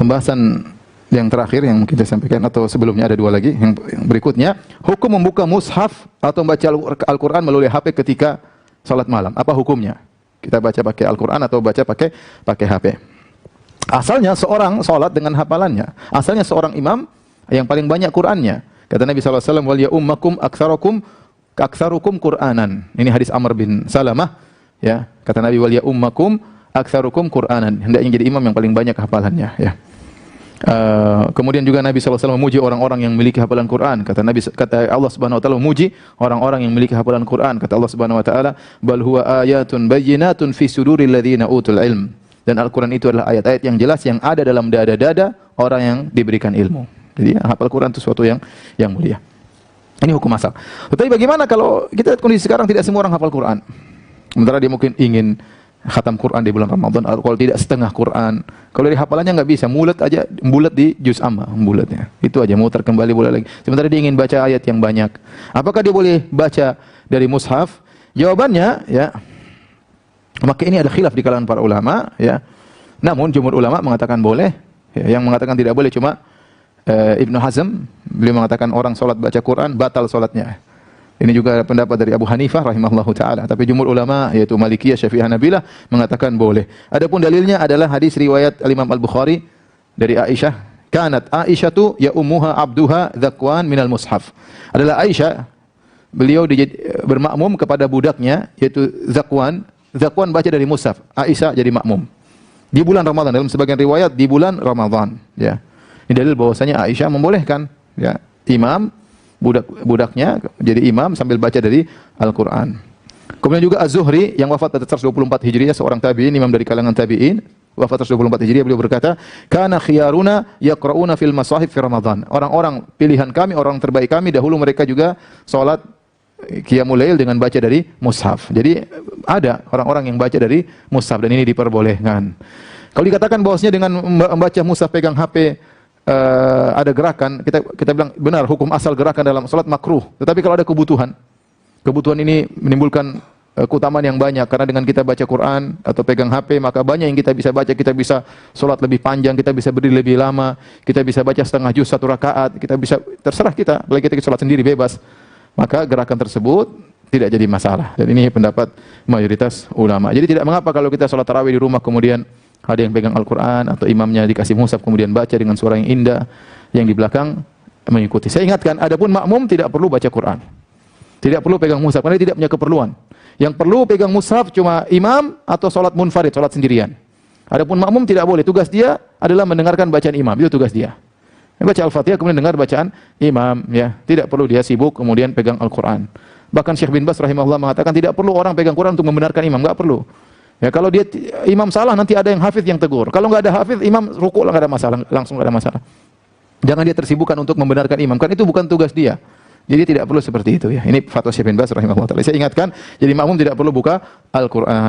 pembahasan yang terakhir yang mungkin saya sampaikan, atau sebelumnya ada dua lagi yang berikutnya, hukum membuka mushaf atau membaca Al-Quran melalui HP ketika salat malam. Apa hukumnya? Kita baca pakai Al-Quran atau baca pakai HP. Asalnya seorang salat dengan hafalannya. Asalnya seorang imam yang paling banyak Qur'annya. Kata Nabi sallallahu alaihi wasallam, "Wal ya'ummakum aktsarukum Qur'anan." Ini hadis Amr bin Salamah, ya. Kata Nabi, "Wal ya'ummakum aktsarukum Qur'anan." Hendaknya jadi imam yang paling banyak hafalannya, ya. Kemudian juga Nabi SAW memuji orang-orang yang memiliki hafalan Quran. Kata Allah Subhanahu Wa Taala memuji orang-orang yang memiliki hafalan Quran. Kata Allah Subhanahu Wa Taala, "Bal huwa ayatun bayyinatun fi suduril ladzina utul ilm." Dan Al-Quran itu adalah ayat-ayat yang jelas yang ada dalam dada-dada orang yang diberikan ilmu. Jadi hafal Quran itu sesuatu yang mulia. Ini hukum asal. Tetapi bagaimana kalau kita lihat kondisi sekarang, tidak semua orang hafal Quran. Sementara dia mungkin ingin khatam Quran di bulan Ramadan, kalau tidak setengah Quran. Kalau dari hafalannya nggak bisa, mulut aja, bulat di juz amma, bulatnya. Itu aja, muter kembali boleh lagi. Sementara dia ingin baca ayat yang banyak. Apakah dia boleh baca dari mushaf? Jawabannya, ya, maka ini ada khilaf di kalangan para ulama, ya. Namun jumhur ulama mengatakan boleh, ya. Yang mengatakan tidak boleh cuma Ibnu Hazm. Beliau mengatakan orang salat baca Quran batal salatnya. Ini juga pendapat dari Abu Hanifah rahimahullahu taala, tapi jumhur ulama yaitu Malikiyah, Syafi'iyah, Hanabilah mengatakan boleh. Adapun dalilnya adalah hadis riwayat Al-Imam Al-Bukhari dari Aisyah, kanat Aisyatu ya ummuha abduha dzakwan minal mushaf. Adalah Aisyah, beliau bermakmum kepada budaknya yaitu Zakwan. Zakwan baca dari mushaf, Aisyah jadi makmum. Di bulan Ramadan, dalam sebagian riwayat di bulan Ramadan, ya. Ini dalil bahwasanya Aisyah membolehkan, ya, imam budaknya jadi imam sambil baca dari Al-Quran. Kemudian juga Az-Zuhri yang wafat pada 124 Hijriah, seorang tabi'in, imam dari kalangan tabi'in, wafat 124 Hijriah, beliau berkata, "Kana khiyaruna yaqra'una fil masahif fi Ramadan." Orang-orang pilihan kami, orang terbaik kami dahulu mereka juga salat qiyamul lail dengan baca dari mushaf. Jadi ada orang-orang yang baca dari mushaf dan ini diperbolehkan. Kalau dikatakan bahwasanya dengan membaca mushaf pegang HP ada gerakan, kita bilang benar, hukum asal gerakan dalam salat makruh. Tetapi kalau ada kebutuhan ini menimbulkan keutamaan yang banyak, karena dengan kita baca Quran atau pegang HP maka banyak yang kita bisa baca, kita bisa salat lebih panjang, kita bisa berdiri lebih lama, kita bisa baca setengah juz satu rakaat, kita bisa, terserah kita, apalagi kita salat sendiri bebas. Maka gerakan tersebut tidak jadi masalah. Dan ini pendapat mayoritas ulama. Jadi tidak mengapa kalau kita salat tarawih di rumah kemudian ada yang pegang Al-Quran atau imamnya dikasih mushaf kemudian baca dengan suara yang indah, yang di belakang mengikuti. Saya ingatkan, adapun makmum tidak perlu baca Quran, tidak perlu pegang mushaf karena dia tidak punya keperluan. Yang perlu pegang mushaf cuma imam atau salat munfarid, salat sendirian. Adapun makmum tidak boleh, tugas dia adalah mendengarkan bacaan imam, itu tugas dia. Baca Al-Fatihah kemudian dengar bacaan imam, ya. Tidak perlu dia sibuk kemudian pegang Al-Quran. Bahkan Syekh bin Baz rahimahullah mengatakan tidak perlu orang pegang Quran untuk membenarkan imam, enggak perlu. Ya, kalau dia imam salah nanti ada yang hafiz yang tegur. Kalau enggak ada hafiz, imam rukuk enggak ada masalah, langsung enggak ada masalah. Jangan dia tersibukkan untuk membenarkan imam, kan itu bukan tugas dia. Jadi tidak perlu seperti itu, ya. Ini fatwa Syekh bin Baz rahimahullah taala. Saya ingatkan, jadi makmum tidak perlu buka Al-Qur'an.